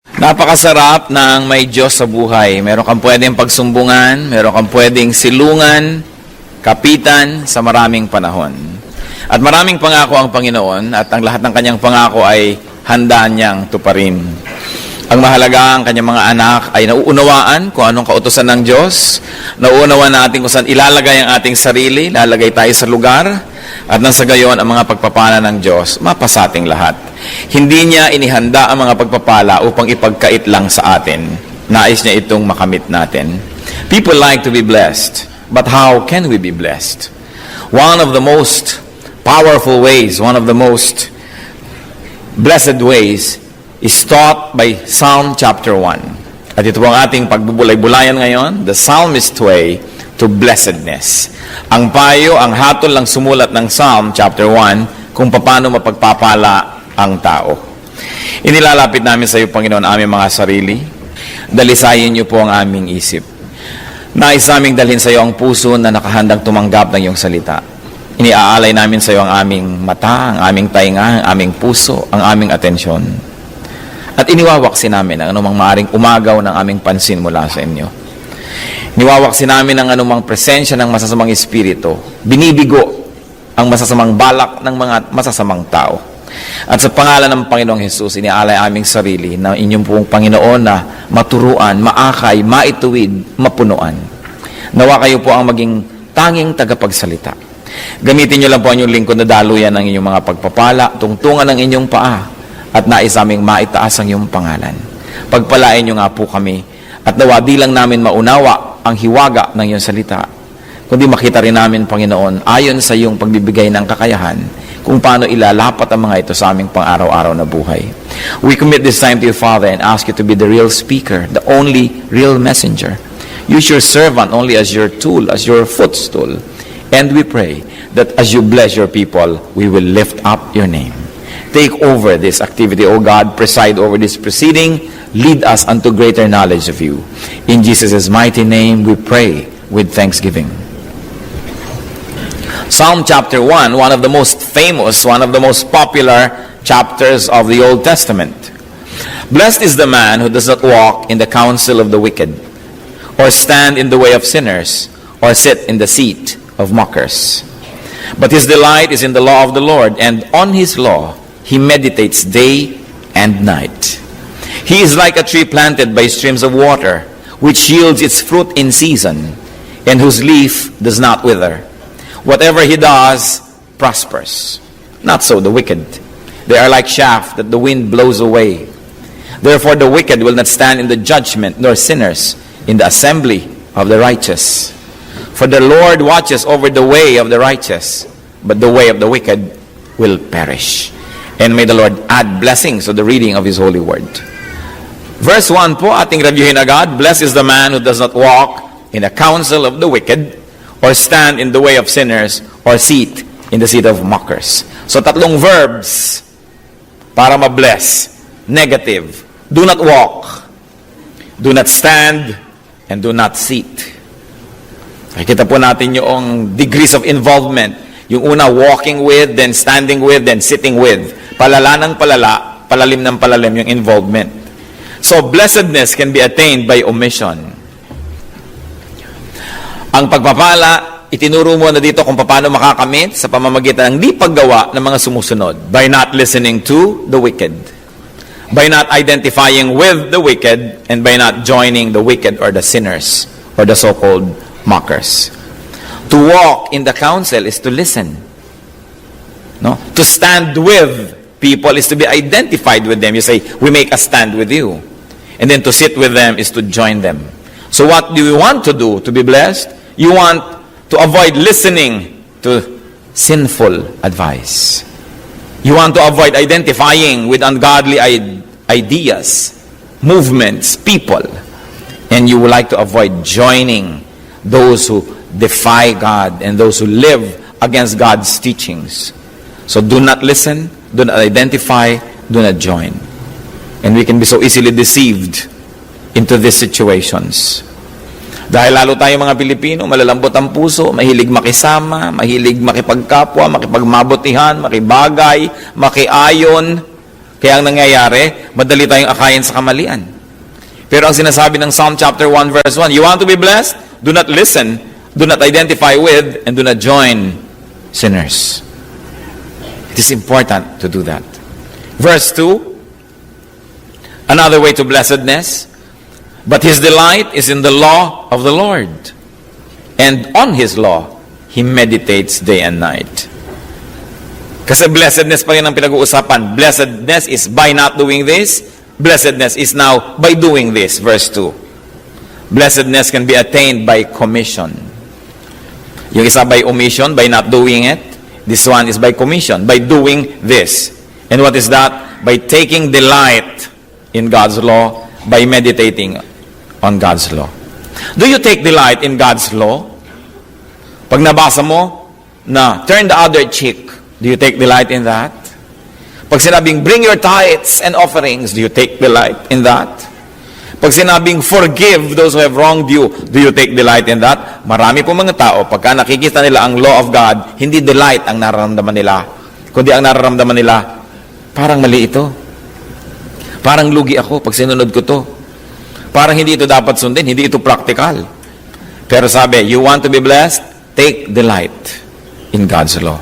Napakasarap ng may Diyos sa buhay. Meron kang pwedeng pagsumbungan, meron kang pwedeng silungan, kapitan sa maraming panahon. At maraming pangako ang Panginoon at ang lahat ng kanyang pangako ay handa niyang tuparin. Ang mahalaga, ang kanyang mga anak ay nauunawaan kung anong kautusan ng Diyos. Nauunawaan natin kung saan ilalagay ang ating sarili, lalagay tayo sa lugar, at nang sa gayon ang mga pagpapala ng Diyos, mapasating lahat. Hindi niya inihanda ang mga pagpapala upang ipagkait lang sa atin. Nais niya itong makamit natin. People like to be blessed, but how can we be blessed? One of the most powerful ways, one of the most blessed ways is taught by Psalm chapter 1. At ito po ang ating pagbubulay-bulayan ngayon, the psalmist way to blessedness. Ang payo, ang hatol lang sumulat ng Psalm chapter 1 kung paano mapagpapala ang tao. Inilalapit namin sa iyo, Panginoon, aming mga sarili. Dalisayin niyo po ang aming isip. Nais naming dalhin sa iyo ang puso na nakahandang tumanggap ng iyong salita. Iniaalay namin sa iyo ang aming mata, ang aming tainga, ang aming puso, ang aming atensyon. At iniwawaksi namin ang anumang maaring umagaw ng aming pansin mula sa inyo. Niwawaksi namin ang anumang presensya ng masasamang espiritu. Binibigo ang masasamang balak ng mga masasamang tao. At sa pangalan ng Panginoong Hesus, inialay aming sarili na inyong pong Panginoon na maturuan, maakay, maituwid, mapunuan. Nawa kayo po ang maging tanging tagapagsalita. Gamitin niyo lang po ang inyong lingkod na daluyan ng inyong mga pagpapala, tungtungan ng inyong paa, at nais aming maitaas ang iyong pangalan. Pagpalain niyo nga po kami, at nawa di lang namin maunawa ang hiwaga ng iyong salita, kundi makita rin namin, Panginoon, ayon sa iyong pagbibigay ng kakayahan, kung paano ilalapat ang mga ito sa aming pang-araw-araw na buhay. We commit this time to you, Father, and ask you to be the real speaker, the only real messenger. Use your servant only as your tool, as your footstool. And we pray that as you bless your people, we will lift up your name. Take over this activity, O God. Preside over this proceeding. Lead us unto greater knowledge of you. In Jesus' mighty name we pray with thanksgiving. Psalm chapter 1, one of the most famous, one of the most popular chapters of the Old Testament. Blessed is the man who does not walk in the counsel of the wicked, or stand in the way of sinners, or sit in the seat of mockers. But his delight is in the law of the Lord, and on his law he meditates day and night. He is like a tree planted by streams of water, which yields its fruit in season, and whose leaf does not wither. Whatever he does prospers. Not so the wicked. They are like chaff that the wind blows away. Therefore the wicked will not stand in the judgment, nor sinners in the assembly of the righteous. For the Lord watches over the way of the righteous, but the way of the wicked will perish. And may the Lord add blessings to the reading of His holy word. Verse 1 po, ating reviewin agad. Blessed is the man who does not walk in the counsel of the wicked, or stand in the way of sinners, or sit in the seat of mockers. So tatlong verbs para ma-bless. Negative. Do not walk. Do not stand. And do not sit. Nakikita po natin yung degrees of involvement. Yung una, walking with, then standing with, then sitting with. Palala ng palala, palalim ng palalim yung involvement. So, blessedness can be attained by omission. Ang pagpapala, itinuro mo na dito kung paano makakamit sa pamamagitan ng di paggawa ng mga sumusunod. By not listening to the wicked. By not identifying with the wicked, and by not joining the wicked or the sinners, or the so-called mockers. To walk in the counsel is to listen. No? To stand with people is to be identified with them. You say, we make a stand with you. And then to sit with them is to join them. So what do you want to do to be blessed? You want to avoid listening to sinful advice. You want to avoid identifying with ungodly ideas, movements, people. And you would like to avoid joining those who defy God and those who live against God's teachings. So do not listen, do not identify, do not join. And we can be so easily deceived into these situations. Dahil lalo tayong mga Pilipino, malalambot ang puso, mahilig makisama, mahilig makipagkapwa, makipagmabutihan, makibagay, makiayon. Kaya ang nangyayari, madali tayong akayin sa kamalian. Pero ang sinasabi ng Psalm chapter 1 verse 1, you want to be blessed? Do not listen, do not identify with, and do not join sinners. It is important to do that. Verse 2, another way to blessedness, but his delight is in the law of the Lord, and on his law he meditates day and night. Kasi blessedness pa rin ang pinag-uusapan. Blessedness is by not doing this. Blessedness is now by doing this. Verse 2. Blessedness can be attained by commission. Yung isa by omission, by not doing it. This one is by commission, by doing this. And what is that? By taking delight in God's law, by meditating on God's law. Do you take delight in God's law? Pag nabasa mo na turn the other cheek, do you take delight in that? Pag sinabing bring your tithes and offerings, do you take delight in that? Pag sinabing forgive those who have wronged you, do you take delight in that? Marami po mga tao, pagka nakikita nila ang law of God, hindi delight ang nararamdaman nila. Kundi ang nararamdaman nila, parang mali ito. Parang lugi ako pag sinunod ko to. Parang hindi ito dapat sundin, hindi ito practical. Pero sabi, you want to be blessed? Take delight in God's law.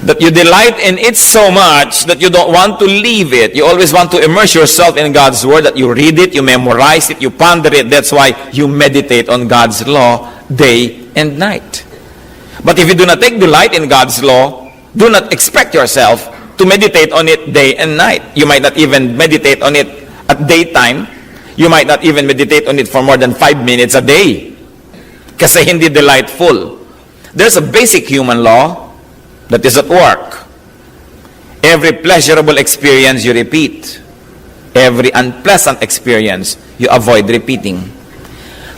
That you delight in it so much that you don't want to leave it. You always want to immerse yourself in God's word, that you read it, you memorize it, you ponder it. That's why you meditate on God's law day and night. But if you do not take delight in God's law, do not expect yourself to meditate on it day and night. You might not even meditate on it at daytime. You might not even meditate on it for more than 5 minutes a day. Kasi hindi delightful. There's a basic human law that is at work. Every pleasurable experience you repeat. Every unpleasant experience you avoid repeating.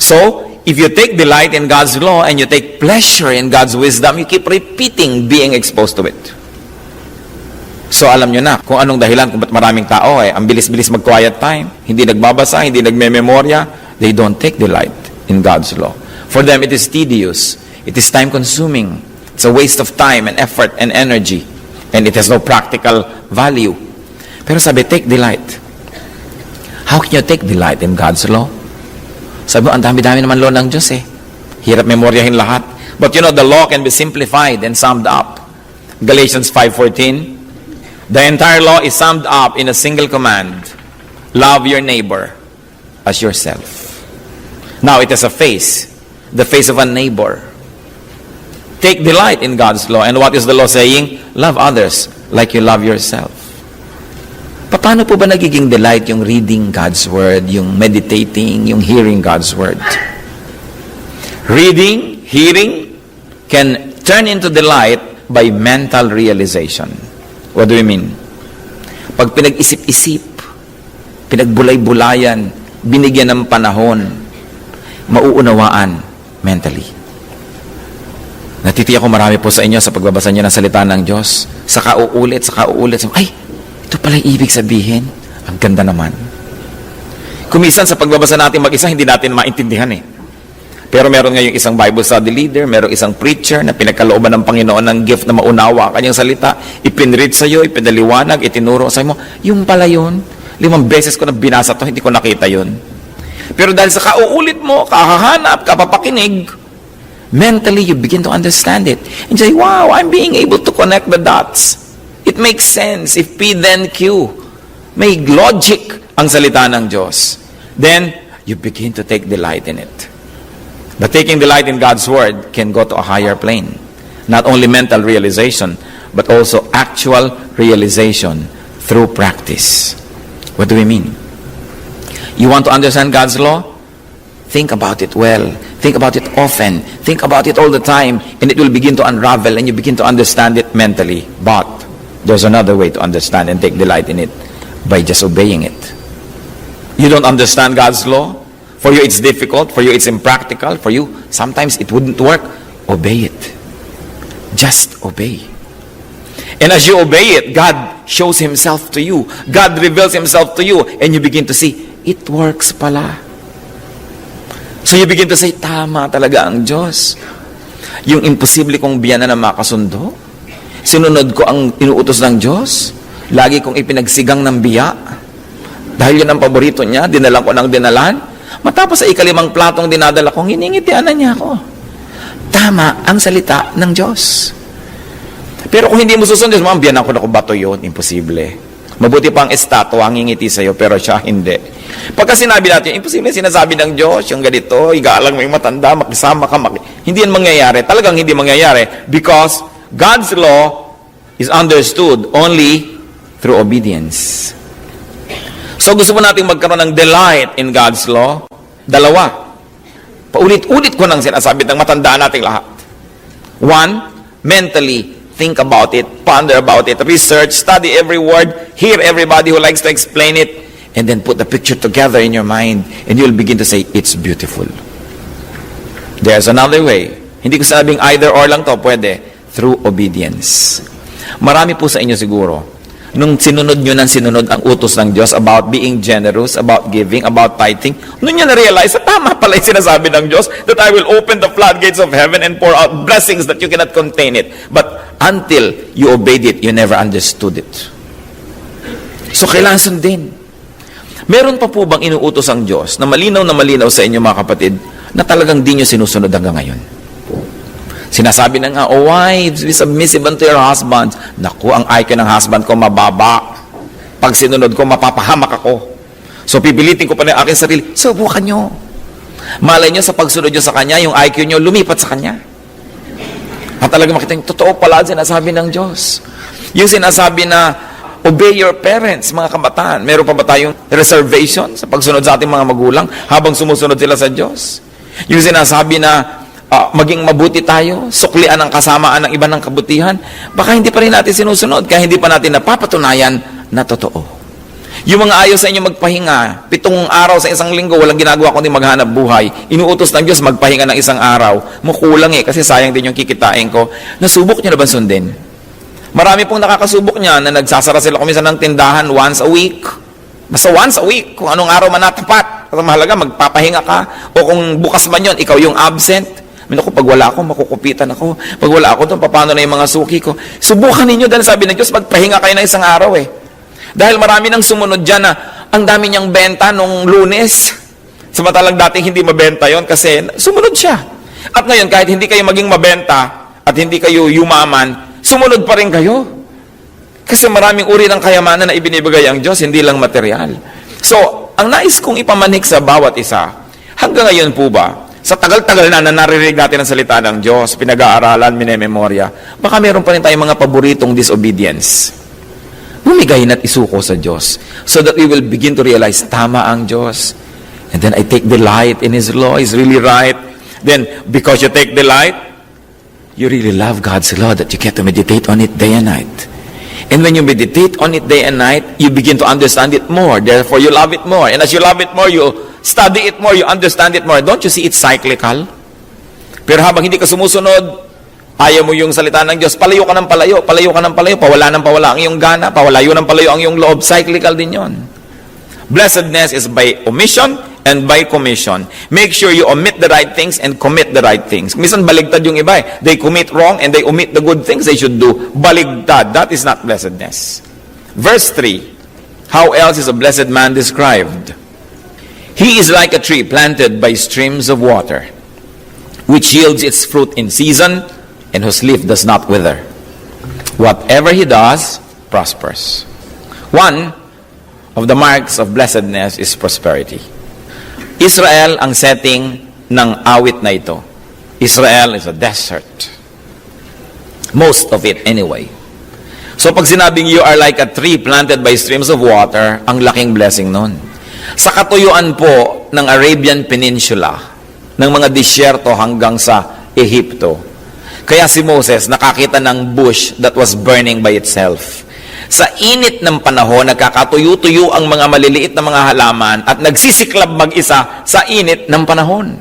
So, if you take delight in God's law and you take pleasure in God's wisdom, you keep repeating being exposed to it. So, alam nyo na kung anong dahilan kung ba't maraming tao ang bilis-bilis mag-quiet time, hindi nagbabasa, hindi nagme-memorya, they don't take delight in God's law. For them, it is tedious. It is time-consuming. It's a waste of time and effort and energy. And it has no practical value. Pero sabi, take delight. How can you take delight in God's law? Sabi mo, ang dami-dami naman law ng Diyos Hirap memoryahin lahat. But you know, the law can be simplified and summed up. Galatians 5:14. The entire law is summed up in a single command. Love your neighbor as yourself. Now, it has a face. The face of a neighbor. Take delight in God's law. And what is the law saying? Love others like you love yourself. Paano po ba nagiging delight yung reading God's word, yung meditating, yung hearing God's word? Reading, hearing can turn into delight by mental realization. What do you mean? Pag pinag-isip-isip, pinagbulay-bulayan, binigyan ng panahon, mauunawaan mentally. Natitiyak ko marami po sa inyo sa pagbabasa niyo ng salita ng Diyos. Sa kauulit. Ay, ito pala yung ibig sabihin. Ang ganda naman. Kumisan sa pagbabasa natin mag-isa, hindi natin maintindihan Pero meron ngayong isang Bible study leader, meron isang preacher na pinagkalooban ng Panginoon ng gift na maunawa kanyang salita. Ipinread sa iyo, ipinaliwanag, itinuro sa mo. Yung pala yun, 5 beses ko na binasa to, hindi ko nakita yun. Pero dahil sa kauulit mo, kakahanap, kapapakinig, mentally, you begin to understand it. And say, wow, I'm being able to connect the dots. It makes sense. If P, then Q. May logic ang salita ng Diyos. Then, you begin to take delight in it. But taking delight in God's Word can go to a higher plane. Not only mental realization, but also actual realization through practice. What do we mean? You want to understand God's law? Think about it well. Think about it often. Think about it all the time. And it will begin to unravel and you begin to understand it mentally. But there's another way to understand and take delight in it. By just obeying it. You don't understand God's law? For you it's difficult. For you it's impractical. For you sometimes it wouldn't work. Obey it. Just obey. And as you obey it, God shows Himself to you. God reveals Himself to you. And you begin to see, it works pala. So you begin to say, tama talaga ang Diyos. Yung imposible kong biyanan na makasundo, sinunod ko ang inuutos ng Diyos, Lagi kong ipinagsigang ng biya. Dahil yun ang paborito niya, dinalan ko ng dinalan. Matapos sa ikalimang platong dinadala ko, hiningitianan niya ako. Tama ang salita ng Diyos. Pero kung hindi mo susunod, biyan ako na bato yun, imposible. Mabuti pa ang estatwa, ang ngingiti sa'yo, pero siya hindi. Pagka sinabi natin, imposible sinasabi ng Diyos, yung ganito, igalang may matanda, makisama ka, hindi yan mangyayari. Talagang hindi mangyayari because God's law is understood only through obedience. So gusto mo natin magkaroon ng delight in God's law? Dalawa. Paulit-ulit ko nang sinasabi ng matandaan nating lahat. One, mentally think about it, ponder about it, research, study every word, hear everybody who likes to explain it, and then put the picture together in your mind, and you'll begin to say, it's beautiful. There's another way. Hindi ko sabing either or lang to, pwede. Through obedience. Marami po sa inyo siguro, nung sinunod nyo ng sinunod ang utos ng Diyos about being generous, about giving, about tithing, nung nyo na-realize, tama pala yung sinasabi ng Diyos that I will open the floodgates of heaven and pour out blessings that you cannot contain it. But until you obeyed it, you never understood it. So kailangan sundin. Meron pa po bang inuutos ang Diyos na malinaw sa inyo mga kapatid na talagang di nyo sinusunod hanggang ngayon? Sinasabi na nga, oh wives, be submissive unto your husbands. Naku, ang IQ ng husband ko mababa. Pag sinunod ko, mapapahamak ako. So pipilitin ko pa na aking sarili, subukan nyo. Malay nyo sa pagsunod nyo sa kanya, yung IQ nyo lumipat sa kanya. At talaga makita nyo, totoo pala ang sinasabi ng Diyos. Yung sinasabi na, obey your parents, mga kabataan. Meron pa ba tayong reservation sa pagsunod sa ating mga magulang habang sumusunod sila sa Diyos? Yung sinasabi na, maging mabuti tayo, suklian ang kasamaan ng iba ng kabutihan, baka hindi pa rin natin sinusunod, kaya hindi pa natin napapatunayan na totoo. Yung mga ayaw sa inyo magpahinga, 7 araw sa isang linggo, walang ginagawa kundi maghanap buhay, inuutos ng Diyos magpahinga ng isang araw, mukulang kasi sayang din yung kikitain ko. Nasubok nyo na ba sundin? Marami pong nakakasubok niya na nagsasara sila kuminsan ng tindahan once a week. Basta once a week, kung anong araw man natapat, kasi mahalaga, magpapahinga ka, o kung bukas man yun, ikaw yung absent. Ako, pag wala ako, makukupitan ako. Pag wala ako doon, paano na yung mga suki ko? Subukan ninyo dahil sabi ng Diyos, magpahinga kayo ng isang araw Dahil marami nang sumunod dyan na ang dami niyang benta nung Lunes. Samantalang dating hindi mabenta yon kasi sumunod siya. At ngayon, kahit hindi kayo maging mabenta at hindi kayo yumaman, sumunod pa rin kayo. Kasi maraming uri ng kayamanan na ibinibigay ang Diyos, hindi lang material. So, ang nais kong ipamanik sa bawat isa, hanggang ngayon po ba, sa tagal-tagal na naririnig natin ang salita ng Diyos, pinag-aaralan, minememorya, baka meron pa rin tayong mga paboritong disobedience. Bumigay na't isuko sa Diyos so that we will begin to realize, tama ang Diyos. And then I take delight in His law. He's really right. Then, because you take delight, you really love God's law that you get to meditate on it day and night. And when you meditate on it day and night, you begin to understand it more. Therefore, you love it more. And as you love it more, you study it more, you understand it more. Don't you see it's cyclical? Pero habang hindi ka sumusunod, ayaw mo yung salita ng Diyos, palayo ka ng palayo, pawala ng pawala ang iyong gana, pawalayo ng palayo ang iyong loob. Cyclical din yon. Blessedness is by omission and by commission. Make sure you omit the right things and commit the right things. Minsan baligtad yung iba They commit wrong and they omit the good things they should do. Baligtad. That is not blessedness. Verse 3. How else is a blessed man described? He is like a tree planted by streams of water, which yields its fruit in season, and whose leaf does not wither. Whatever he does, prospers. One of the marks of blessedness is prosperity. Israel ang setting ng awit na ito. Israel is a desert. Most of it anyway. So pag sinabing you are like a tree planted by streams of water, ang laking blessing nun. Sa katuyuan po ng Arabian Peninsula, ng mga disyerto hanggang sa Ehipto. Kaya si Moses nakakita ng bush that was burning by itself. Sa init ng panahon, nagkakatuyo-tuyo ang mga maliliit na mga halaman at nagsisiklab mag-isa sa init ng panahon.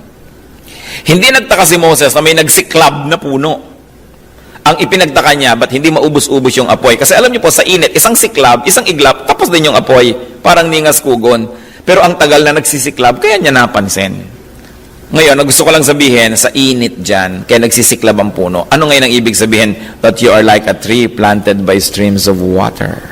Hindi nagtaka si Moses na may nagsiklab na puno. Ang ipinagtaka niya, ba't hindi maubos-ubos yung apoy? Kasi alam niyo po, sa init, isang siklab, isang iglap, tapos din yung apoy. Parang ningas kugon. Pero ang tagal na nagsisiklab, kaya niya napansin. Ngayon, gusto ko lang sabihin, sa init dyan, kaya nagsisiklab ang puno. Ano ngayon ang ibig sabihin? That you are like a tree planted by streams of water.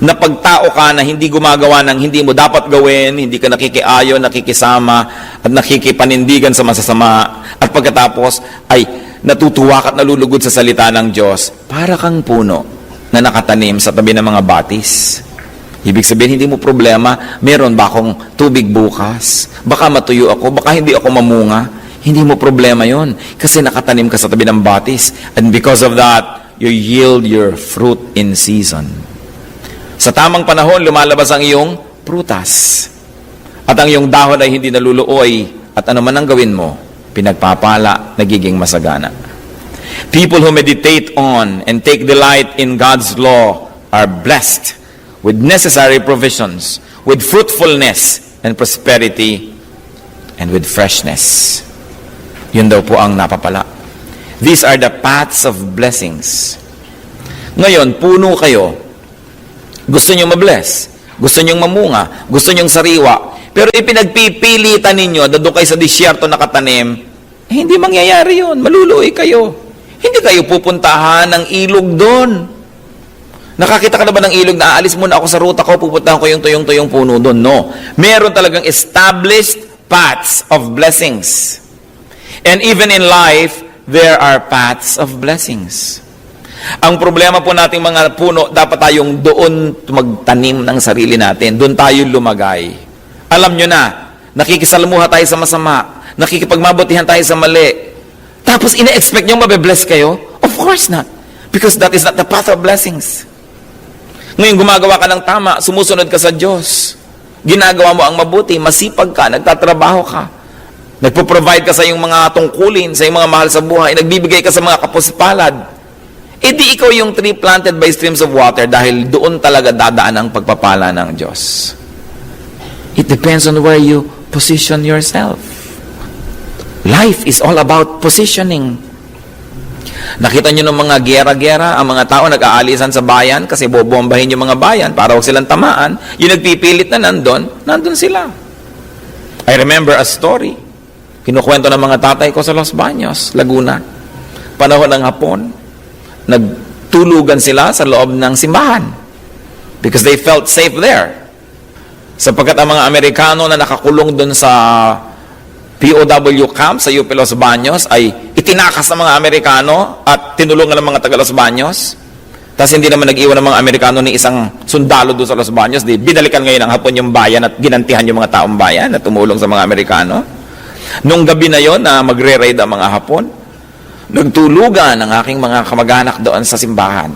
na pagtao ka na hindi gumagawa ng hindi mo dapat gawin, hindi ka nakikiayon, nakikisama, at nakikipanindigan sa masasama, at pagkatapos ay natutuwa ka at nalulugod sa salita ng Diyos, para kang puno na nakatanim sa tabi ng mga batis. Ibig sabihin, hindi mo problema, meron ba akong tubig bukas? Baka matuyo ako, baka hindi ako mamunga. Hindi mo problema yon kasi nakatanim ka sa tabi ng batis. And because of that, you yield your fruit in season. Sa tamang panahon, lumalabas ang iyong prutas. At ang iyong dahon ay hindi naluluoy. At ano man ang gawin mo, pinagpapala, nagiging masagana. People who meditate on and take delight in God's law are blessed with necessary provisions, with fruitfulness and prosperity, and with freshness. Yun daw po ang napapala. These are the paths of blessings. Ngayon, puno kayo. Gusto nyo mabless. Gusto nyo mamunga. Gusto nyo sariwa. Pero ipinagpipilitan ninyo na doon kayo sa disyerto nakatanim, hindi mangyayari yun. Maluluoy kayo. Hindi kayo pupuntahan ng ilog doon. Nakakita ka na ba ng ilog na aalis muna ako sa ruta ko, pupuntahan ko yung tuyong-tuyong puno doon? No. Meron talagang established paths of blessings. And even in life, there are paths of blessings. Ang problema po nating mga puno, dapat tayong doon magtanim ng sarili natin. Doon tayo lumagay. Alam nyo na, nakikisalamuha tayo sa masama. Nakikipagmabutihan tayo sa mali. Tapos ina-expect nyo mabe-bless kayo? Of course not. Because that is not the path of blessings. Ngayon gumagawa ka ng tama, sumusunod ka sa Diyos. Ginagawa mo ang mabuti, masipag ka, nagtatrabaho ka. Nagpo-provide ka sa iyong mga tungkulin, sa iyong mga mahal sa buhay, nagbibigay ka sa mga kapuspalad. E di ikaw yung tree planted by streams of water dahil doon talaga dadaan ang pagpapala ng Diyos. It depends on where you position yourself. Life is all about positioning. Nakita nyo ng mga gera-gera, ang mga tao nag-aalisan sa bayan kasi bobombahin yung mga bayan para huwag silang tamaan. Yung nagpipilit na nandun sila. I remember a story. Kinukwento ng mga tatay ko sa Los Baños, Laguna. Panahon ng hapon, nagtulugan sila sa loob ng simbahan because they felt safe there. Sapagkat ang mga Amerikano na nakakulong doon sa POW camp sa UP Los Baños ay itinakas ng mga Amerikano at tinulungan ng mga taga Los Baños. Tapos hindi naman nag-iwan ng mga Amerikano ni isang sundalo doon sa Los Baños. Di binalikan ngayon ng hapon yung bayan at ginantihan yung mga taong bayan na tumulong sa mga Amerikano. Nung gabi na yon na magre-raid ang mga Hapon, nagtulugan ang aking mga kamag-anak doon sa simbahan.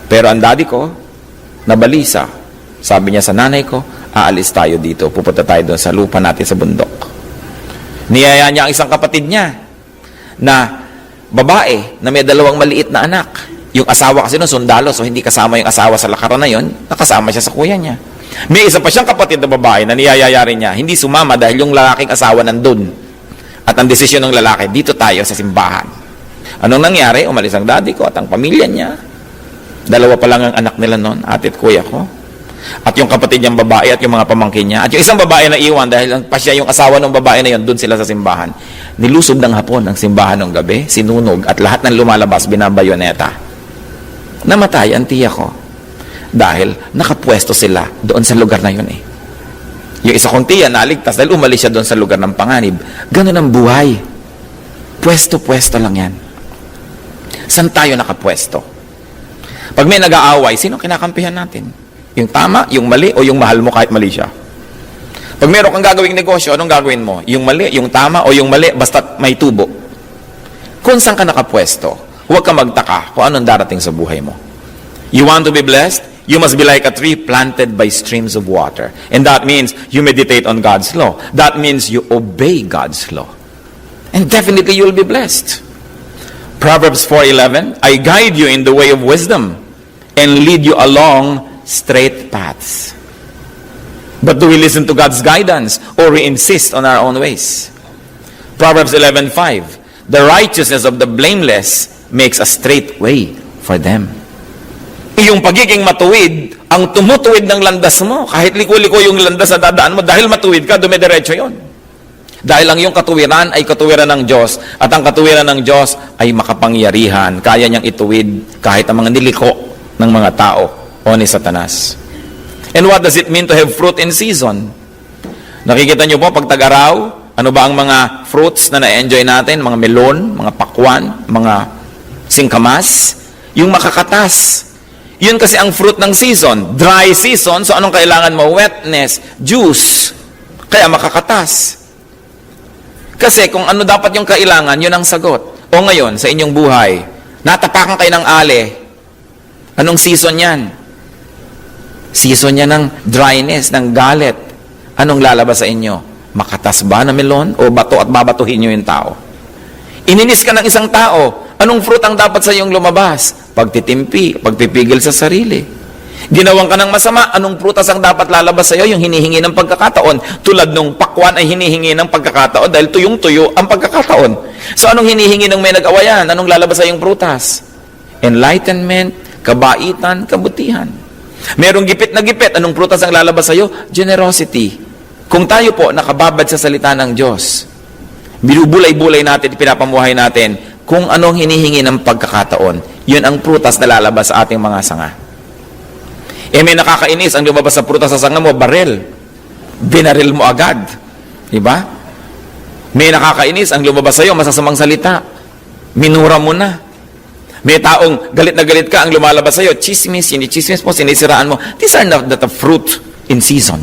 Pero ang daddy ko, nabalisa. Sabi niya sa nanay ko, aalis tayo dito, pupunta tayo doon sa lupa natin sa bundok. Niyaya niya ang isang kapatid niya na babae na may 2 maliit na anak. Yung asawa kasi noon sundalo, so hindi kasama yung asawa sa lakaran na yon, nakasama siya sa kuya niya. May isa pa siyang kapatid na babae na niyayayari niya, hindi sumama dahil yung lalaking asawa nandun. At ang desisyon ng lalaki, dito tayo sa simbahan. Anong nangyari? Umalis ang daddy ko at ang pamilya niya. 2 pa lang ang anak nila noon, ate at kuya ko. At yung kapatid niyang babae at yung mga pamangkin niya. At yung isang babae na iwan dahil pa siya yung asawa ng babae na yon, dun sila sa simbahan. Nilusob ng hapon ang simbahan ng gabi, sinunog at lahat ng lumalabas binabayoneta. Namatay ang tiya ko. Dahil nakapwesto sila doon sa lugar na yun eh. Yung isa kong tiya naligtas dahil umalis siya doon sa lugar ng panganib. Ganun ang buhay. Pwesto-pwesto lang yan. Saan tayo nakapwesto? Pag may nag-aaway, sino kinakampihan natin? Yung tama, yung mali, o yung mahal mo kahit mali siya? Pag meron kang gagawing negosyo, anong gagawin mo? Yung mali, yung tama, o yung mali, basta may tubo. Kung saan ka nakapwesto, huwag ka magtaka kung anong darating sa buhay mo. You want to be blessed? You must be like a tree planted by streams of water. And that means you meditate on God's law. That means you obey God's law. And definitely you'll be blessed. Proverbs 4:11, I guide you in the way of wisdom and lead you along straight paths. But do we listen to God's guidance or we insist on our own ways? Proverbs 11:5, the righteousness of the blameless makes a straight way for them. Yung pagiging matuwid, ang tumutuwid ng landas mo, kahit liko-liko yung landas na dadaan mo, dahil matuwid ka, dumidiretso yon. Dahil ang iyong katuwiran ay katuwiran ng Diyos, at ang katuwiran ng Diyos ay makapangyarihan, kaya niyang ituwid kahit ang mga niliko ng mga tao o ni Satanas. And what does it mean to have fruit in season? Nakikita nyo po, pag tag-araw, ano ba ang mga fruits na na-enjoy natin? Mga melon, mga pakwan, mga singkamas, yung makakatas. Yun kasi ang fruit ng season. Dry season, so anong kailangan mo? Wetness, juice. Kaya makakatas. Kasi kung ano dapat yung kailangan, yun ang sagot. O ngayon, sa inyong buhay, natapakan kayo ng ale. Anong season yan? Season yan ng dryness, ng galit. Anong lalabas sa inyo? Makatas ba na melon? O bato at babatuhin nyo yung tao? Ininis ka ng isang tao. Anong fruit ang dapat sa iyong lumabas? Pagtitimpi, pagpipigil sa sarili. Ginawan ka ng masama, anong prutas ang dapat lalabas sa iyo? Yung hinihingi ng pagkakataon. Tulad nung pakwan ay hinihingi ng pagkakataon dahil tuyong-tuyo ang pagkakataon. So anong hinihingi ng may nag-awayan? Anong lalabas sa iyong prutas? Enlightenment, kabaitan, kabutihan. Merong gipit na gipit, anong prutas ang lalabas sa iyo? Generosity. Kung tayo po nakababad sa salita ng Diyos, binubulay-bulay natin, pinapamuhay natin, kung anong hinihingi ng pagkakataon, yun ang prutas na lalabas sa ating mga sanga. May nakakainis, ang lumabas sa prutas sa sanga mo, baril. Binaril mo agad. Diba? May nakakainis, ang lumabas sa iyo, masasamang salita. Minura mo na. May taong galit na galit ka, ang lumalabas sa iyo, chismis, hindi chismis mo, sinisiraan mo. These are not the fruit in season.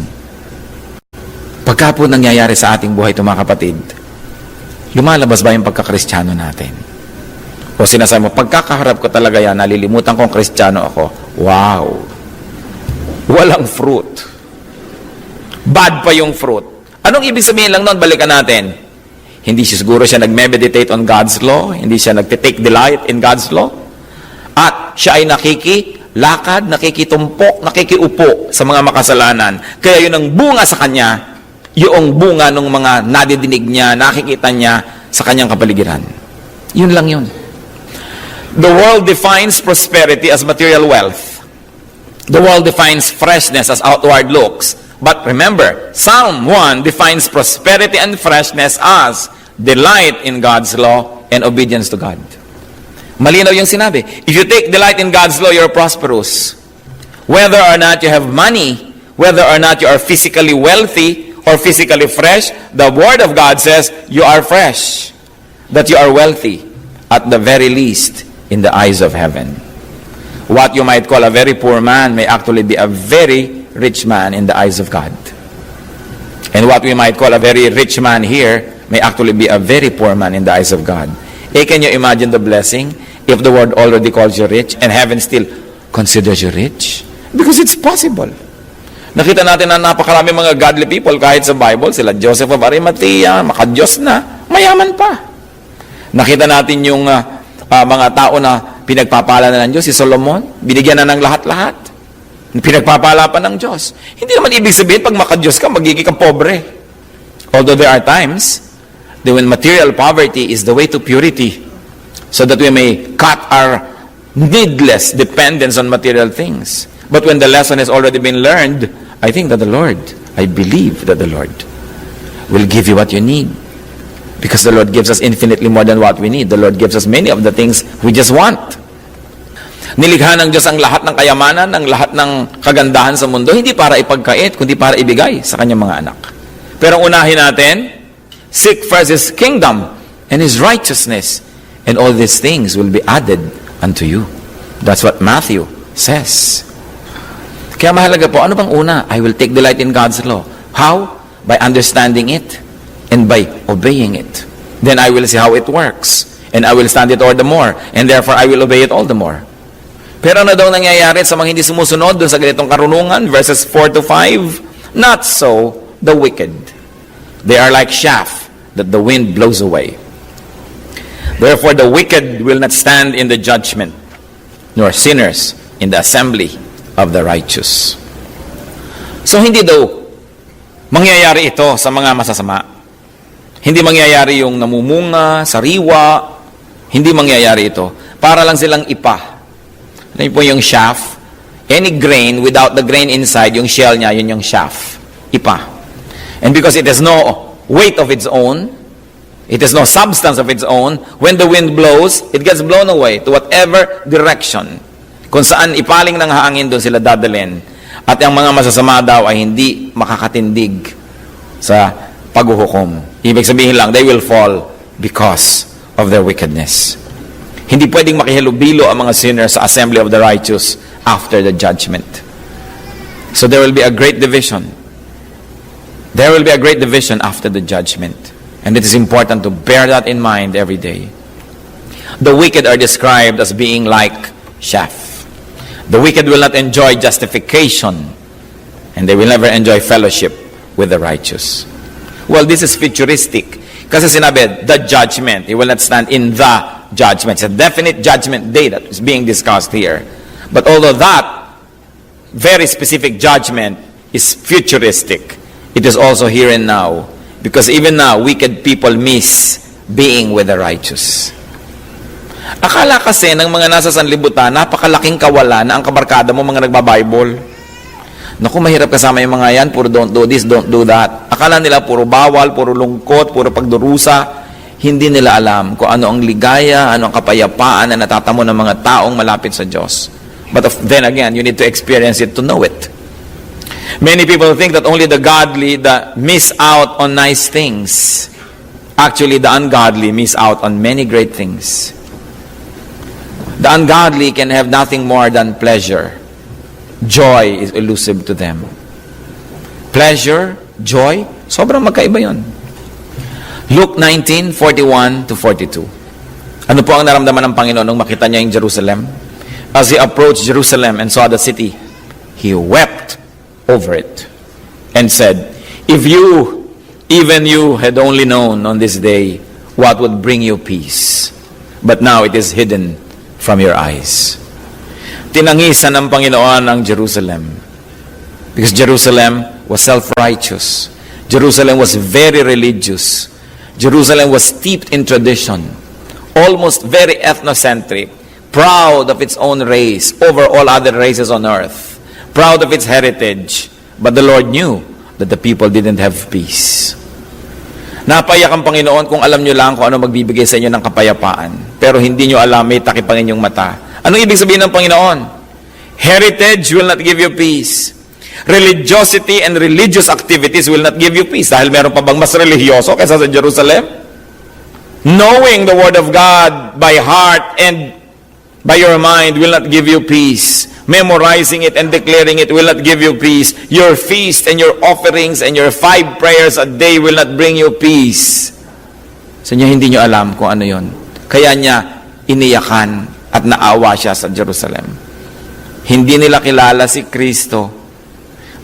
Pagka po nangyayari sa ating buhay ito, mga kapatid, lumalabas ba yung pagkakristyano natin? O sinasabi mo, pagkakaharap ko talaga yan, nalilimutan kong kristyano ako. Wow! Walang fruit. Bad pa yung fruit. Anong ibig sabihin lang noon? Balikan natin. Hindi siguro siya nag-meditate on God's law. Hindi siya nag-take delight in God's law. At siya ay nakikilakad, nakikitumpok, nakikiupo sa mga makasalanan. Kaya yun ang bunga sa kanya, yung bunga ng mga nadidinig niya, nakikita niya sa kanyang kapaligiran. Yun lang yun. The world defines prosperity as material wealth. The world defines freshness as outward looks. But remember, Psalm 1 defines prosperity and freshness as delight in God's law and obedience to God. Malinaw yung sinabi. If you take delight in God's law, you're prosperous. Whether or not you have money, whether or not you are physically wealthy or physically fresh, the Word of God says you are fresh, that you are wealthy, at the very least, in the eyes of heaven. What you might call a very poor man may actually be a very rich man in the eyes of God. And what we might call a very rich man here may actually be a very poor man in the eyes of God. Can you imagine the blessing if the world already calls you rich and heaven still considers you rich? Because it's possible. Nakita natin na napakarami mga godly people kahit sa Bible, sila Joseph of Arimathea, makadiyos na, mayaman pa. Nakita natin yung mga tao na pinagpapala na ng Diyos, si Solomon, binigyan na ng lahat-lahat. Pinagpapala pa ng Diyos. Hindi naman ibig sabihin, pag makadiyos ka, magiging kang pobre. Although there are times, that when material poverty is the way to purity, so that we may cut our needless dependence on material things. But when the lesson has already been learned, I think that I believe that the Lord will give you what you need. Because the Lord gives us infinitely more than what we need. The Lord gives us many of the things we just want. Nilikha ng Diyos ang lahat ng kayamanan, ang lahat ng kagandahan sa mundo, hindi para ipagkait, kundi para ibigay sa kanyang mga anak. Pero unahin natin, seek first His kingdom and His righteousness, and all these things will be added unto you. That's what Matthew says. Kaya mahalaga po, ano bang una? I will take delight in God's law. How? By understanding it and by obeying it. Then I will see how it works, and I will stand it all the more, and therefore I will obey it all the more. Pero ano daw nangyayari sa mga hindi sumusunod doon sa ganitong karunungan? Verses 4 to 5, not so the wicked. They are like chaff that the wind blows away. Therefore the wicked will not stand in the judgment, nor sinners in the assembly of the righteous. So hindi daw mangyayari ito sa mga masasama. Hindi mangyayari yung namumunga, sariwa, hindi mangyayari ito. Para lang silang ipa. Ano po yung chaff? Any grain without the grain inside, yung shell niya, yun yung chaff. Ipa. And because it has no weight of its own, it has no substance of its own, when the wind blows, it gets blown away to whatever direction. Kung saan ipaling ng hangin, doon sila dadalhin. At ang mga masasama daw ay hindi makakatindig sa paghuhukom. Ibig sabihin lang, they will fall because of their wickedness. Hindi pwedeng makihalubilo ang mga sinners sa assembly of the righteous after the judgment. So there will be a great division. There will be a great division after the judgment. And it is important to bear that in mind every day. The wicked are described as being like chaff. The wicked will not enjoy justification, and they will never enjoy fellowship with the righteous. Well, this is futuristic. Kasi sinabi, the judgment. He will not stand in the judgment. It's a definite judgment day that is being discussed here. But although that very specific judgment is futuristic, it is also here and now. Because even now, wicked people miss being with the righteous. Akala kasi ng mga nasa sanlibutan, napakalaking kawalan na ang kabarkada mo mga nagbabible. Naku, mahirap kasama yung mga yan, puro don't do this, don't do that. Akala nila puro bawal, puro lungkot, puro pagdurusa. Hindi nila alam kung ano ang ligaya, ano ang kapayapaan na natatamo ng mga taong malapit sa Diyos. But then again, you need to experience it to know it. Many people think that only the godly that miss out on nice things. Actually, the ungodly miss out on many great things. The ungodly can have nothing more than pleasure. Joy is elusive to them. Pleasure, joy, sobrang magkaiba yun. Luke 19:41 to 42. Ano po ang naramdaman ng Panginoon nung makita niya yung Jerusalem? As he approached Jerusalem and saw the city, he wept over it and said, if you, even you, had only known on this day what would bring you peace, but now it is hidden from your eyes. Tinangisan ng Panginoon ang Jerusalem because Jerusalem was self-righteous. Jerusalem was very religious. Jerusalem was steeped in tradition, almost very ethnocentric, proud of its own race over all other races on earth, proud of its heritage. But the Lord knew that the people didn't have peace. Napayak ang Panginoon kung alam nyo lang kung ano magbibigay sa inyo ng kapayapaan. Pero hindi nyo alam, may takip ang inyong mata. Anong ibig sabihin ng Panginoon? Heritage will not give you peace. Religiosity and religious activities will not give you peace. Dahil meron pa bang mas religyoso kaysa sa Jerusalem? Knowing the Word of God by heart and by your mind will not give you peace. Memorizing it and declaring it will not give you peace. Your feast and your offerings and your 5 prayers a day will not bring you peace. Sa inyo, hindi nyo alam kung ano yon. Kaya niya iniyakan at naawa siya sa Jerusalem. Hindi nila kilala si Kristo.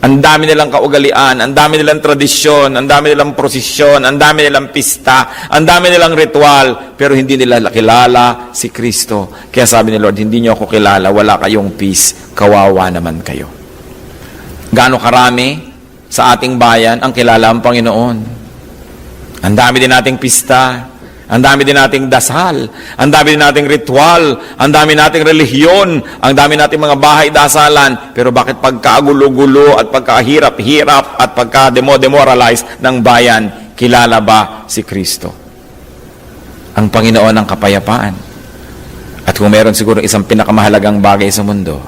Ang dami nilang kaugalian, ang dami nilang tradisyon, ang dami nilang prosesyon, ang dami nilang pista, ang dami nilang ritual, pero hindi nila kilala si Kristo. Kaya sabi ni Lord, hindi niyo ako kilala, wala kayong peace, kawawa naman kayo. Gaano karami sa ating bayan ang kilala ang Panginoon? Ang dami din nating pista, ang dami din nating dasal, ang dami din nating ritual, ang dami nating relihiyon, ang dami nating mga bahay dasalan, pero bakit pagkaagulo-gulo at pagkahirap-hirap at pagka-demoralize ng bayan, kilala ba si Kristo? Ang Panginoon ang kapayapaan. At kung meron siguro isang pinakamahalagang bagay sa mundo,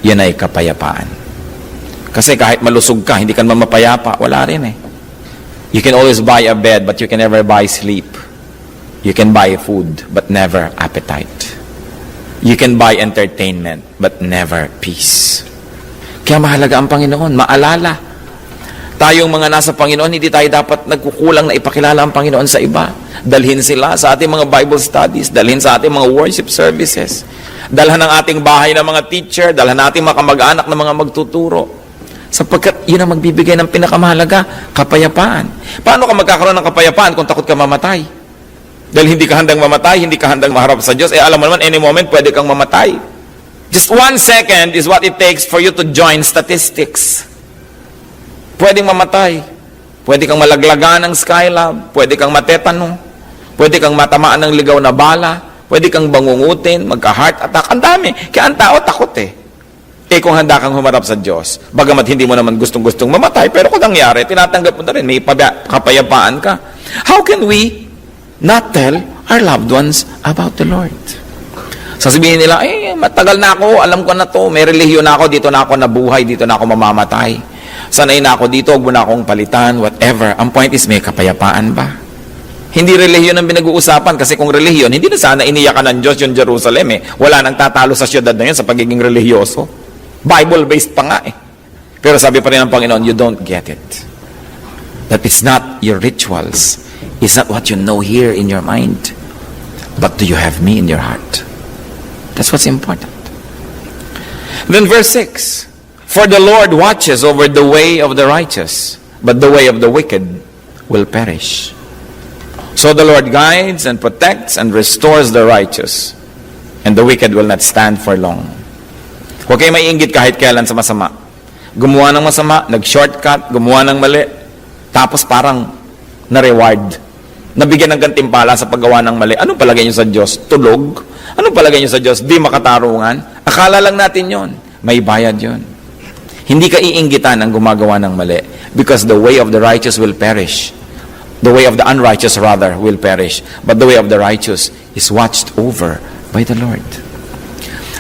yan ay kapayapaan. Kasi kahit malusog ka, hindi ka naman mapayapa, wala rin eh. You can always buy a bed, but you can never buy sleep. You can buy food, but never appetite. You can buy entertainment, but never peace. Kaya mahalaga ang Panginoon, maalala. Tayong mga nasa Panginoon, hindi tayo dapat nagkukulang na ipakilala ang Panginoon sa iba. Dalhin sila sa ating mga Bible studies, dalhin sa ating mga worship services, dalhan ng ating bahay ng mga teacher, dalhan nating mga kamag-anak ng mga magtuturo. Sapagkat yun ang magbibigay ng pinakamahalaga, kapayapaan. Paano ka magkakaroon ng kapayapaan kung takot ka mamatay? Dahil hindi ka handang mamatay, hindi ka handang maharap sa Diyos, alam mo naman, any moment, pwede kang mamatay. Just 1 second is what it takes for you to join statistics. Pwedeng mamatay. Pwede kang malaglagan ng Skylab, pwede kang matetanong, pwede kang matamaan ng ligaw na bala, pwede kang bangungutin, magka-heart attack, ang dami. Kaya ang tao takot eh. Kung handa kang humarap sa Diyos, bagamat hindi mo naman gustong-gustong mamatay, pero kung nangyari, tinatanggap mo na rin, may kapayapaan ka. How can we not tell our loved ones about the Lord? Sasabihin nila, matagal na ako, alam ko na to, may relihiyon na ako, dito na ako nabuhay, dito na ako mamamatay. Sanay na ako dito, huwag mo na akong palitan, whatever. Ang point is, may kapayapaan ba? Hindi relihiyon ang pinag-uusapan, kasi kung relihiyon, hindi na sana iniyakan ng Diyos yung Jerusalem Wala nang tatalo sa syudad na yun sa pagiging relihiyoso. Bible-based pa nga Pero sabi pa rin ng Panginoon, you don't get it. That it's not your rituals. It's not what you know here in your mind. But do you have me in your heart? That's what's important. Then verse 6. For the Lord watches over the way of the righteous, but the way of the wicked will perish. So the Lord guides and protects and restores the righteous, and the wicked will not stand for long. Huwag kayo maiinggit kahit kailan sa masama. Gumawa ng masama, nag-shortcut, gumawa ng mali, tapos parang na-reward. Nabigyan ng gantimpala sa paggawa ng mali. Anong palagay nyo sa Diyos? Tulog? Anong palagay nyo sa Diyos? Di makatarungan? Akala lang natin yon. May bayad yon. Hindi ka iinggitan ang gumagawa ng mali, because the way of the righteous will perish. The way of the unrighteous, rather, will perish. But the way of the righteous is watched over by the Lord.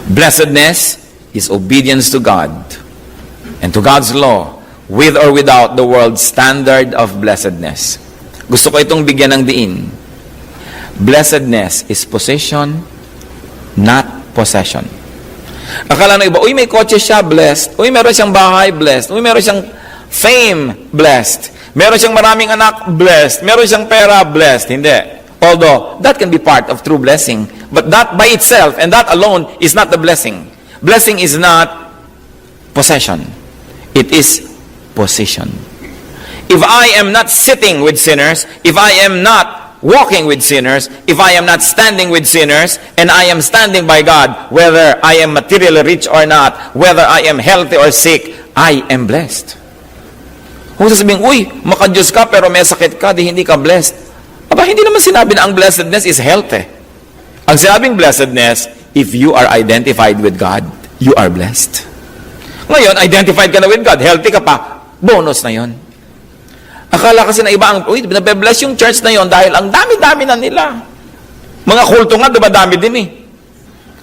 Blessedness is obedience to God and to God's law, with or without the world's standard of blessedness. Gusto ko itong bigyan ng diin. Blessedness is possession, not possession. Akala ng iba, may kotse siya, blessed. Meron siyang bahay, blessed. Meron siyang fame, blessed. Meron siyang maraming anak, blessed. Meron siyang pera, blessed. Hindi. Although, that can be part of true blessing. But that by itself, and that alone, is not the blessing. Blessing is not possession. It is position. If I am not sitting with sinners, if I am not walking with sinners, if I am not standing with sinners, and I am standing by God, whether I am materially rich or not, whether I am healthy or sick, I am blessed. Kung sasabihin, maka-Diyos ka pero may sakit ka, di hindi ka blessed. Aba, hindi naman sinabi na ang blessedness is health Ang sinabing blessedness, if you are identified with God, you are blessed. Ngayon, identified ka na with God, healthy ka pa, bonus na yon. Akala kasi na iba ang, nabe-bless yung church na yon dahil ang dami-dami na nila. Mga kulto nga, diba dami din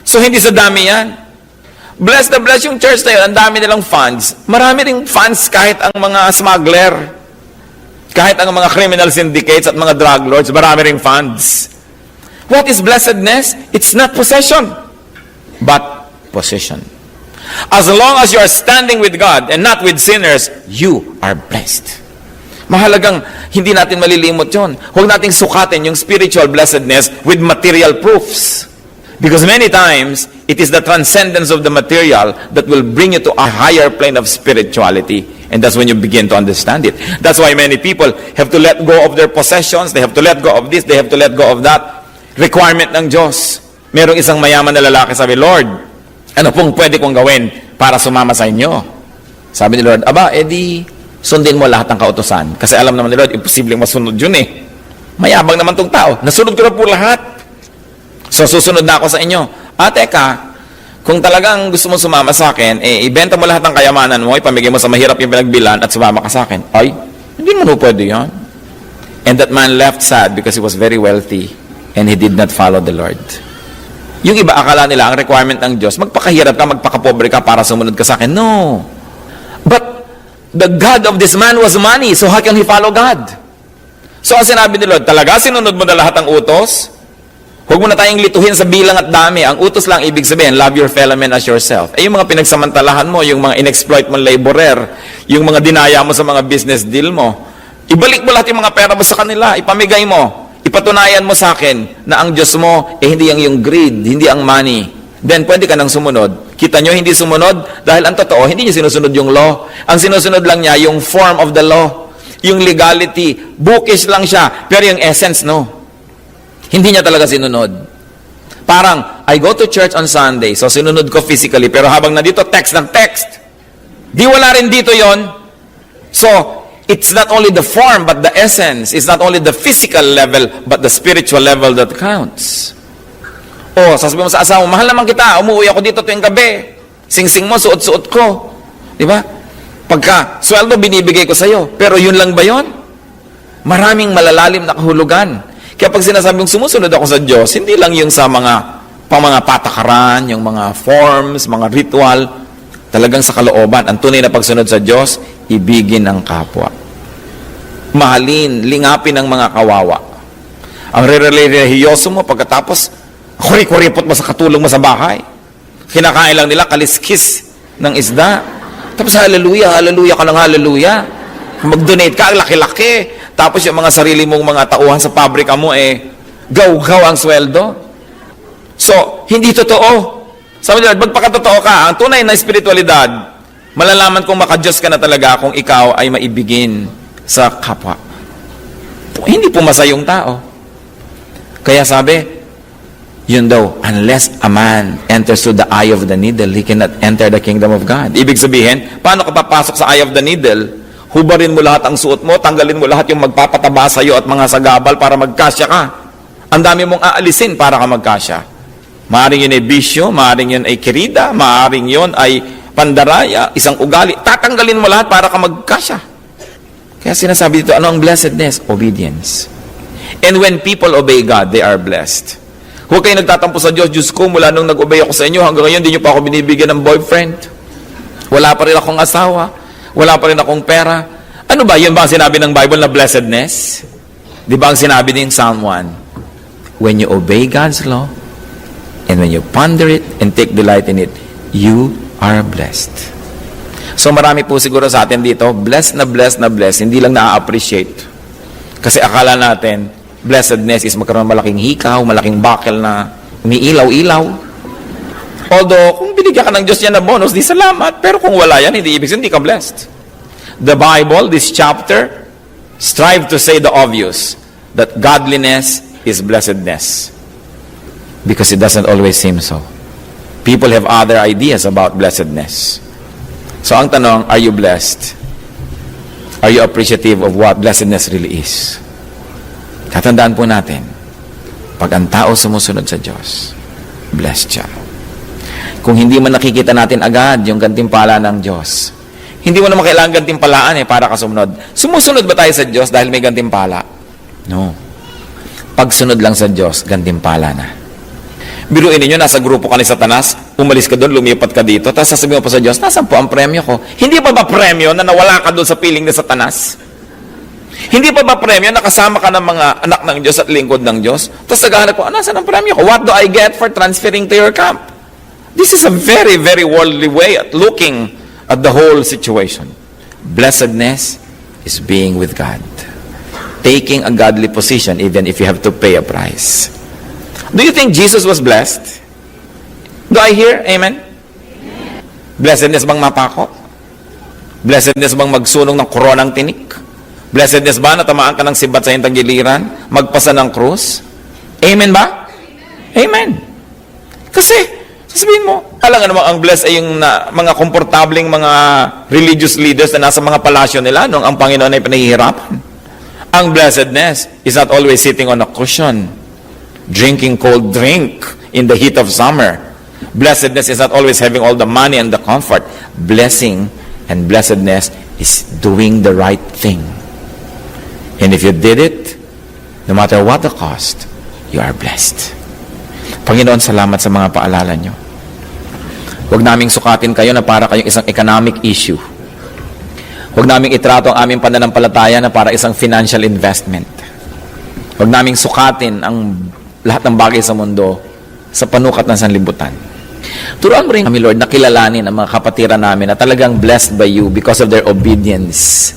So, hindi sa dami yan. Bless na bless yung church na yun, ang dami nilang funds. Marami ring funds kahit ang mga smuggler, kahit ang mga criminal syndicates at mga drug lords, marami ring funds. What is blessedness? It's not possession, but possession. As long as you are standing with God and not with sinners, you are blessed. Mahalagang hindi natin malilimot yon. Huwag nating sukatin yung spiritual blessedness with material proofs. Because many times, it is the transcendence of the material that will bring you to a higher plane of spirituality. And that's when you begin to understand it. That's why many people have to let go of their possessions, they have to let go of this, they have to let go of that. Requirement ng Diyos. Merong isang mayaman na lalaki, sabi, Lord, ano pong pwede kong gawin para sumama sa inyo? Sabi ni Lord, sundin mo lahat ng kautusan. Kasi alam naman ni Lord, imposibleng masunod yun Mayabang naman tong tao. Nasunod ko na po lahat. So, susunod na ako sa inyo. Teka, kung talagang gusto mo sumama sa akin, ibenta mo lahat ng kayamanan mo, ipamigay mo sa mahirap yung pinagbilan at sumama ka sa akin. Hindi mo pwede yan. And that man left sad because he was very wealthy and he did not follow the Lord. Yung iba, akala nila, ang requirement ng Diyos, magpakahirap ka, magpakapobre ka para sumunod ka sa akin. No. But the God of this man was money, so how can he follow God? So, ang sinabi ni Lord, talaga sinunod mo na lahat ng utos? Huwag mo na tayong lituhin sa bilang at dami. Ang utos lang ibig sabihin, love your fellow man as yourself. Yung mga pinagsamantalahan mo, yung mga inexploit mong laborer, yung mga dinaya mo sa mga business deal mo, ibalik mo lahat yung mga pera mo sa kanila, ipamigay mo, ipatunayan mo sa akin na ang Diyos mo, hindi yung greed, hindi ang money. Then, pwede ka nang sumunod. Kita nyo, hindi sumunod dahil ang totoo, hindi niya sinusunod yung law. Ang sinusunod lang niya, yung form of the law, yung legality. Bookish lang siya, pero yung essence, no. Hindi niya talaga sinunod. Parang, I go to church on Sunday, so sinunod ko physically, pero habang nandito, text ng text. Di wala rin dito yon. So, it's not only the form, but the essence. It's not only the physical level, but the spiritual level that counts. Sasabihin mo sa asawa, mahal naman kita, umuwi ako dito tuwing gabi. Sing-sing mo, suot-suot ko. Di ba? Pagka, sweldo, binibigay ko sa'yo. Pero yun lang ba yon? Maraming malalalim na kahulugan. Kaya pag sinasabing sumusunod ako sa Diyos, hindi lang yung sa mga mga patakaran, yung mga forms, mga ritual, talagang sa kalooban, ang tunay na pagsunod sa Diyos, ibigin ang kapwa. Mahalin, lingapin ang mga kawawa. Ang relihiyoso mo, pagkatapos, kuri-kuripot mo sa katulong mo sa bahay. Kinakain lang nila, kaliskis ng isda. Tapos, hallelujah, hallelujah ka ng hallelujah. Mag-donate ka, ang laki-laki. Tapos, yung mga sarili mong mga tauhan sa pabrika mo, gaw-gaw ang sweldo. So, hindi totoo. Sabi nila, magpakatotoo ka. Ang tunay na espiritualidad, malalaman kung maka-Diyos ka na talaga kung ikaw ay maibigin sa kapwa. Hindi pumasa yung tao. Kaya sabi, yun daw, unless a man enters through the eye of the needle, he cannot enter the kingdom of God. Ibig sabihin, paano ka papasok sa eye of the needle? Hubarin mo lahat ang suot mo, tanggalin mo lahat yung magpapataba sa'yo at mga sagabal para magkasya ka. Ang dami mong aalisin para ka magkasya. Maaring yun ay bisyo, maaring yun ay kirida, maaring yun ay pandaraya, isang ugali. Tatanggalin mo lahat para ka magkasya. Kaya sinasabi dito, ano ang blessedness? Obedience. And when people obey God, they are blessed. Huwag kayo nagtatampo sa Diyos. Diyos ko, mula nung nag-obey ako sa inyo, hanggang ngayon, hindi nyo pa ako binibigyan ng boyfriend. Wala pa rin akong asawa. Wala pa rin akong pera. Ano ba? Yun ba ang sinabi ng Bible na blessedness? Di ba ang sinabi din Psalm 1? When you obey God's law, and when you ponder it and take delight in it, you are blessed. So marami po siguro sa atin dito, blessed na blessed na blessed, hindi lang na-appreciate. Kasi akala natin, blessedness is magkaroon malaking hikaw, malaking bakal na umiilaw-ilaw. Although, kung binigyan ka ng Diyos yan na bonus, di salamat. Pero kung wala yan, hindi ibig sabihin, hindi ka blessed. The Bible, this chapter, strive to say the obvious, that godliness is blessedness. Because it doesn't always seem so. People have other ideas about blessedness. So ang tanong, are you blessed? Are you appreciative of what blessedness really is? Tatandaan po natin, pag ang tao sumusunod sa Diyos, blessed siya. Kung hindi man nakikita natin agad yung gantimpala ng Diyos, hindi mo naman kailangan gantimpalaan para ka sumunod. Sumusunod ba tayo sa Diyos dahil may gantimpala? No. Pagsunod lang sa Diyos, gantimpala na. Biruin ninyo, nasa grupo ka ni Satanas, umalis ka doon, lumipat ka dito, tapos sasabihin mo pa sa Diyos, nasaan po ang premyo ko? Hindi pa ba premyo na nawala ka doon sa piling ni Satanas? Hindi pa ba premyo na kasama ka ng mga anak ng Diyos at lingkod ng Diyos? Tapos naghahanap ko, nasaan ang premyo ko? What do I get for transferring to your camp? This is a very, very worldly way at looking at the whole situation. Blessedness is being with God. Taking a godly position even if you have to pay a price. Do you think Jesus was blessed? Do I hear? Amen? Blessedness bang mapako? Blessedness bang magsunog ng koronang tinik? Blessedness ba na tamaan ka ng sibat sa hintang giliran? Magpasa ng krus? Amen ba? Amen. Kasi, sasabihin mo, alam nga naman ang blessed ay yung mga komportabling mga religious leaders na nasa mga palasyo nila nung ang Panginoon ay pinahihirapan. Ang blessedness is not always sitting on a cushion, drinking cold drink in the heat of summer. Blessedness is not always having all the money and the comfort. Blessing and blessedness is doing the right thing. And if you did it, no matter what the cost, you are blessed. Panginoon, salamat sa mga paalala nyo. Huwag naming sukatin kayo na para kayong isang economic issue. Huwag naming itrato ang aming pananampalataya na para isang financial investment. Huwag naming sukatin ang lahat ng bagay sa mundo sa panukat ng sanlibutan. Turuan mo rin kami, Lord, na kilalanin ang mga kapatiran namin na talagang blessed by you because of their obedience.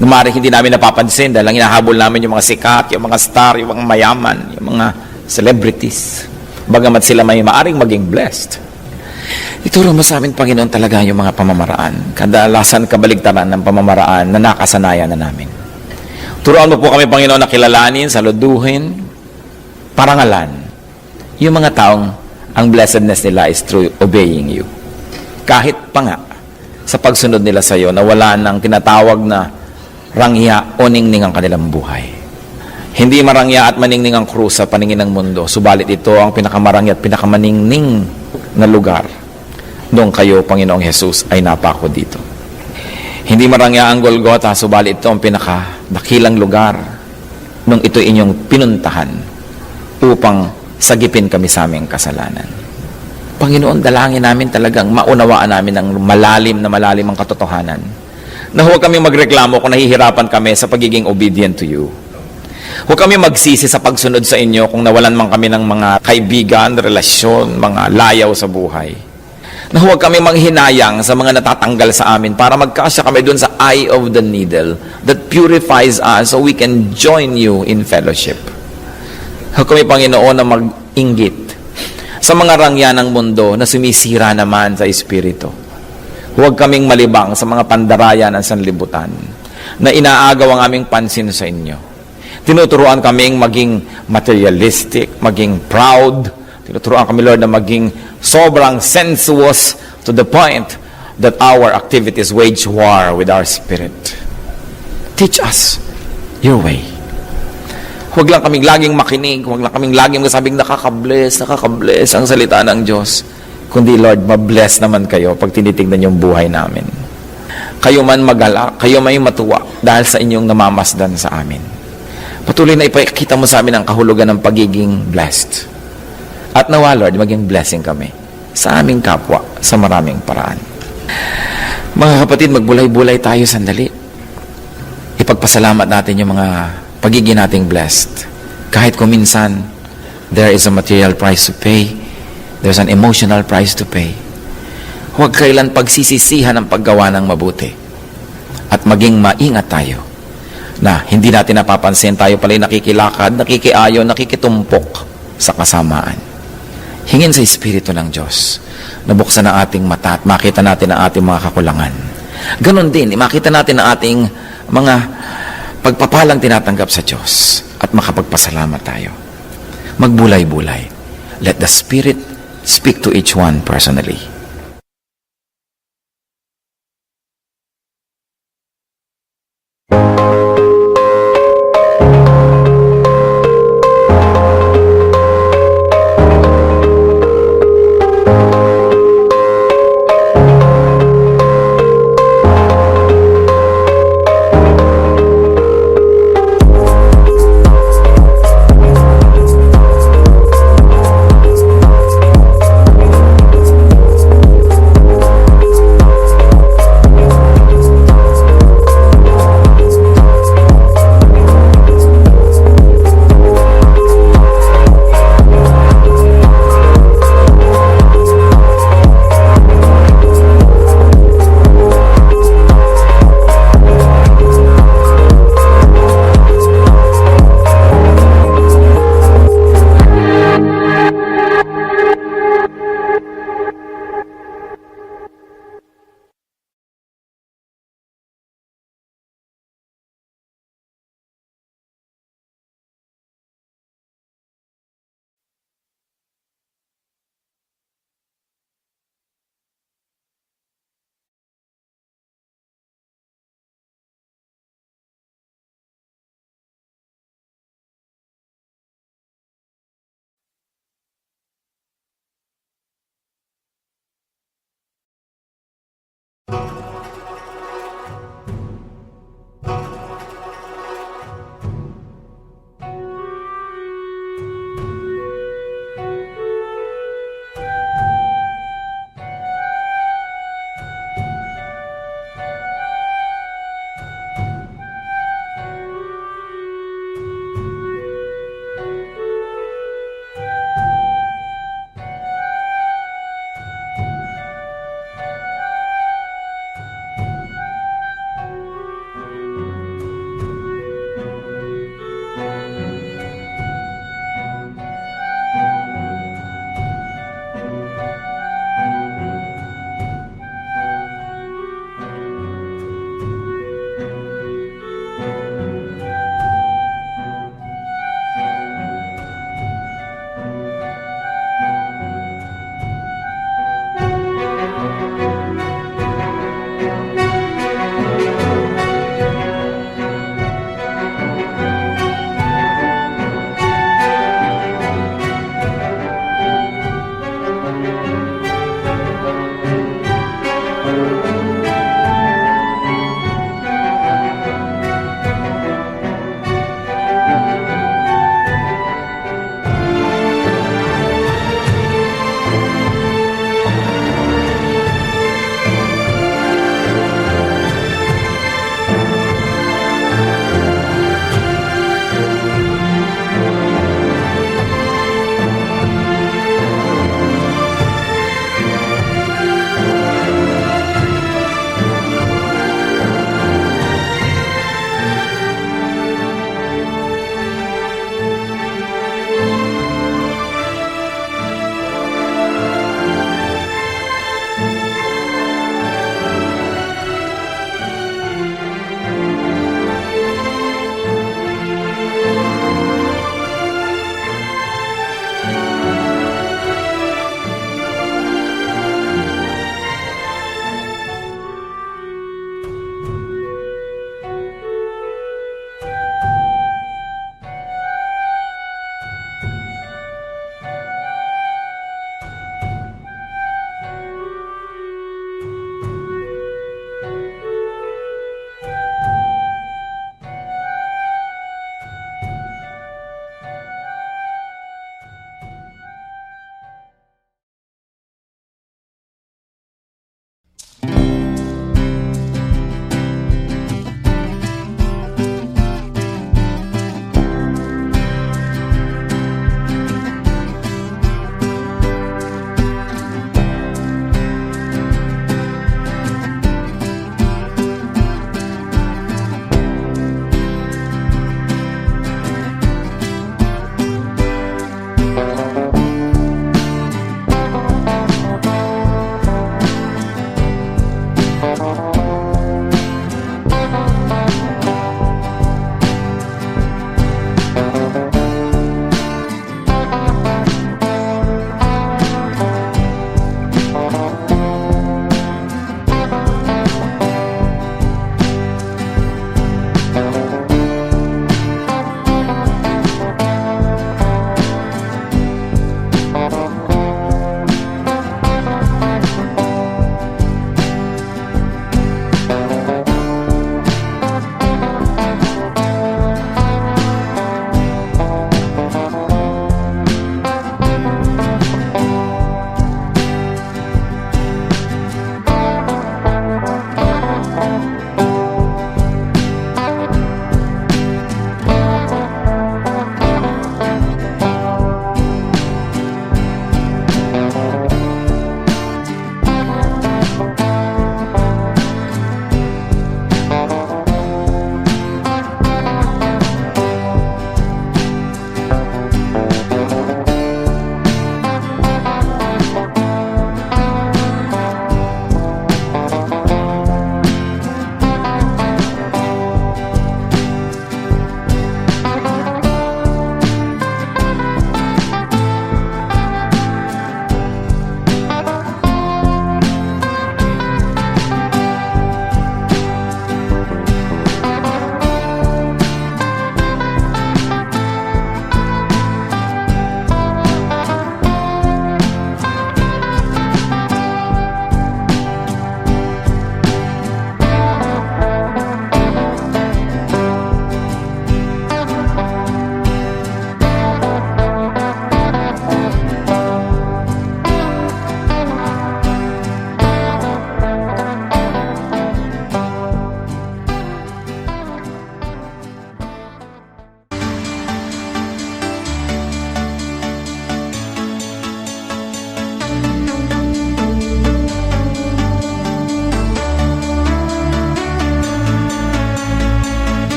Numari hindi namin napapansin dahil lang hinahabol namin yung mga sikat, yung mga star, yung mga mayaman, yung mga celebrities. Bagamat sila may maaring maging blessed. Ituro mo sa amin, Panginoon, talaga yung mga pamamaraan. Kadalasan kabaligtaran ng pamamaraan na nakasanayan na namin. Turuan mo po kami, Panginoon, na kilalanin, saluduhin, parangalan yung mga taong ang blessedness nila is through obeying you. Kahit pa nga sa pagsunod nila sa iyo na wala nang tinatawag na rangya o ningning ang kanilang buhay. Hindi marangya at maningning ang krus sa paningin ng mundo, subalit ito ang pinakamarangya at pinakamaningning na lugar nung kayo, Panginoong Jesus, ay napako dito. Hindi marangya ang Golgotha, subalit ito ang pinakadakilang lugar nung ito inyong pinuntahan upang sagipin kami sa aming kasalanan. Panginoon, dalangin namin talagang maunawaan namin ang malalim ang katotohanan. Na huwag kami magreklamo kung nahihirapan kami sa pagiging obedient to you. Huwag kami magsisi sa pagsunod sa inyo kung nawalan man kami ng mga kaibigan, relasyon, mga layaw sa buhay. Na huwag kami manghinayang sa mga natatanggal sa amin para magkasya kami dun sa eye of the needle that purifies us so we can join you in fellowship. Huwag kami, Panginoon, na mag-inggit sa mga rangya ng mundo na sumisira naman sa Espiritu. Huwag kaming malibang sa mga pandaraya ng sanlibutan na inaagaw ang aming pansin sa inyo. Tinuturuan kaming maging materialistic, maging proud. Tinuturuan kami, Lord, na maging sobrang sensuous to the point that our activities wage war with our spirit. Teach us your way. Huwag lang kaming laging makinig, huwag lang kaming laging masabing nakaka-bless ang salita ng Diyos. Kundi, Lord, mabless naman kayo pag tinitignan yung buhay namin. Kayo man magala, kayo may matuwa dahil sa inyong namamasdan sa amin. Patuloy na ipakita mo sa amin ang kahulugan ng pagiging blessed. At nawa, Lord, maging blessing kami sa aming kapwa sa maraming paraan. Mga kapatid, magbulay-bulay tayo sandali. Ipagpasalamat natin yung mga pagiging nating blessed. Kahit kung minsan, there is a material price to pay, there's an emotional price to pay. Huwag kailan pagsisisihan ang paggawa ng mabuti. At maging maingat tayo na hindi natin napapansin tayo pala'y nakikilakad, nakikiayon, nakikitumpok sa kasamaan. Hingin sa Espiritu ng Diyos na buksan ang ating mata at makita natin ang ating mga kakulangan. Ganon din, makita natin ang ating mga pagpapalang tinatanggap sa Diyos at makapagpasalamat tayo. Magbulay-bulay. Let the Spirit speak to each one personally.